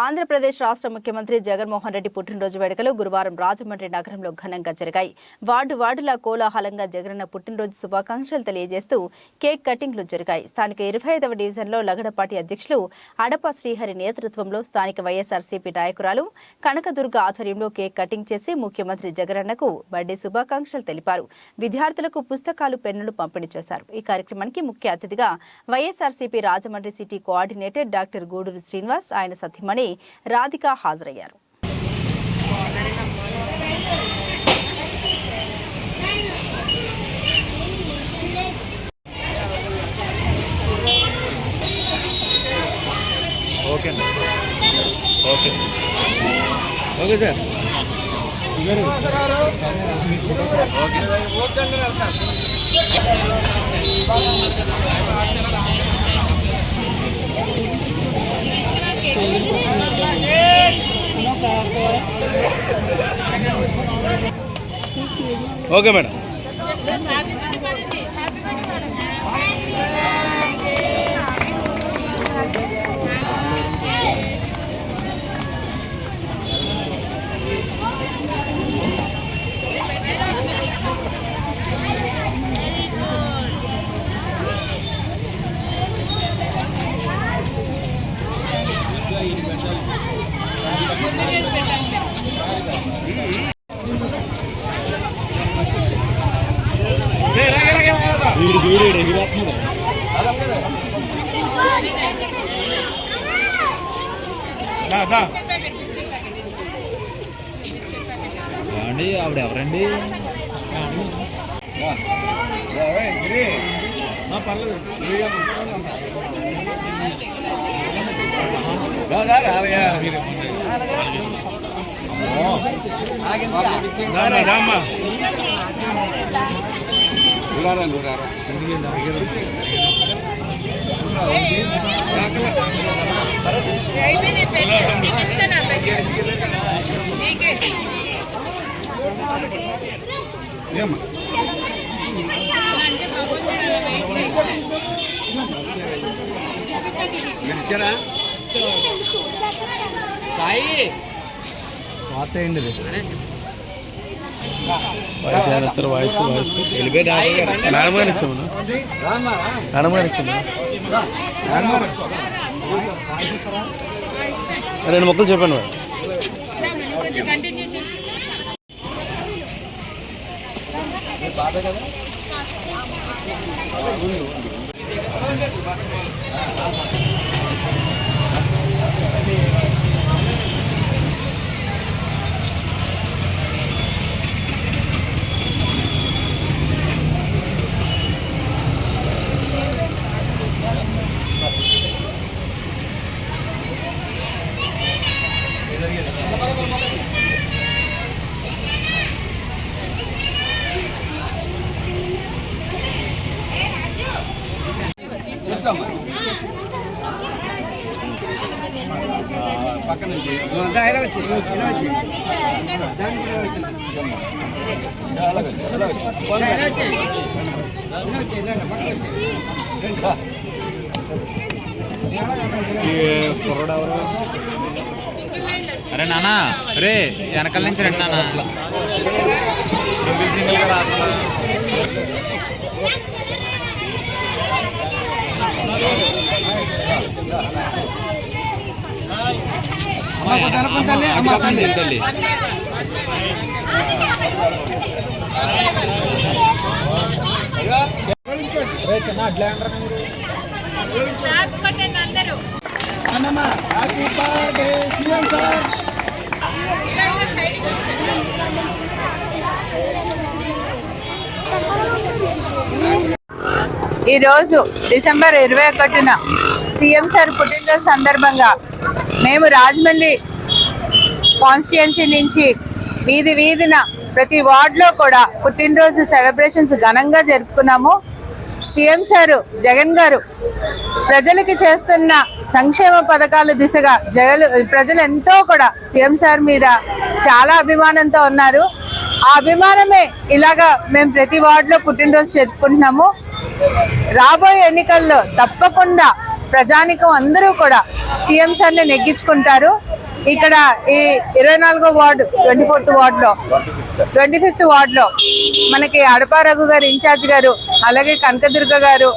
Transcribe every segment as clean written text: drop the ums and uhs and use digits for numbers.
ఆంధ్రప్రదేశ్ రాష్ట్ర ముఖ్యమంత్రి జగన్మోహన్ రెడ్డి పుట్టినరోజు వేడుకలు గురువారం రాజమండ్రి నగరంలో ఘనంగా జరిగాయి. వార్డులా కోలాహలంగా జగనన్న పుట్టినరోజు శుభాకాంక్షలు తెలియజేస్తూ కేక్ కటింగ్లు జరిగాయి. స్థానిక 25వ డివిజన్లో లగడపాటి అధ్యక్షులు అడప శ్రీహరి నేతృత్వంలో స్థానిక వైఎస్ఆర్సీపీ నాయకురాలు కనకదుర్గ ఆధ్వర్యంలో కేక్ కటింగ్ చేసి ముఖ్యమంత్రి జగనన్నకు బర్త్డే శుభాకాంక్షలు తెలిపారు. విద్యార్థులకు పుస్తకాలు, పెన్నులు పంపిణీ చేశారు. ఈ కార్యక్రమానికి ముఖ్య అతిథిగా YSRCP Rajahmundry city coordinator doctor Guduru Srinivas, ఆయన సతీమణి రాధిక హాజరయ్యారు. Okay sir. Okay madam. అండి ఆవిడ ఎవరండి? వాయిస్ మేడం గారు ఇచ్చాము. రెండు మొక్కలు చెప్పండి మేడం. పక్కన అరే నాన్న, రే వెనకాల నుంచి రండి నాన్న. సింగిల్ గా రాకుండా తల్లి చిన్న అడ్లే అంటారు. ఈరోజు డిసెంబర్ 21న సీఎం సార్ పుట్టినరోజు సందర్భంగా మేము రాజమండ్రి కాన్స్టిట్యుయెన్సీ నుంచి వీధిన ప్రతి వార్డులో కూడా పుట్టినరోజు సెలబ్రేషన్స్ ఘనంగా జరుపుకున్నాము. సీఎం సార్ జగన్ గారు ప్రజలకి చేస్తున్న సంక్షేమ పథకాల దిశగా ప్రజలు ఎంతో కూడా సీఎం సార్ మీద చాలా అభిమానంతో ఉన్నారు. ఆ అభిమానమే ఇలాగా మేము ప్రతి వార్డులో పుట్టినరోజు జరుపుకుంటున్నాము. రాబోయే ఎన్నికల్లో తప్పకుండా ప్రజానికం అందరూ కూడా సీఎం సార్ని నెగ్గించుకుంటారు. ఇక్కడ ఈ 24వ వార్డు 25th వార్డులో మనకి అడపా రఘు గారు ఇన్ఛార్జ్ గారు, అలాగే కనకదుర్గ గారు,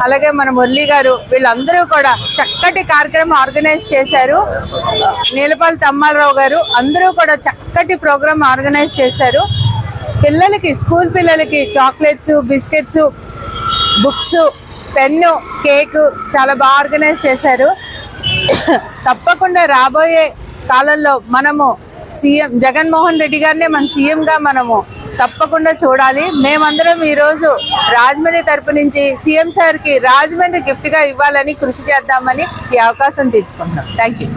అలాగే మన మురళి గారు, వీళ్ళందరూ కూడా చక్కటి కార్యక్రమం ఆర్గనైజ్ చేశారు. నీలపల్లి తమ్మారావు గారు అందరూ కూడా చక్కటి ప్రోగ్రామ్ ఆర్గనైజ్ చేశారు. పిల్లలకి, స్కూల్ పిల్లలకి chocolates, biscuits, books, pen, cake చాలా బాగా ఆర్గనైజ్ చేశారు. తప్పకుండా రాబోయే కాలంలో మనము సీఎం జగన్మోహన్ రెడ్డి గారినే మన సీఎంగా మనము తప్పకుండా చూడాలి. మేమందరం ఈరోజు రాజమండ్రి తరపు నుంచి సీఎం సార్కి రాజమండ్రి గిఫ్ట్గా ఇవ్వాలని కృషి చేద్దామని ఈ అవకాశం తీసుకుంటున్నాం. Thank you.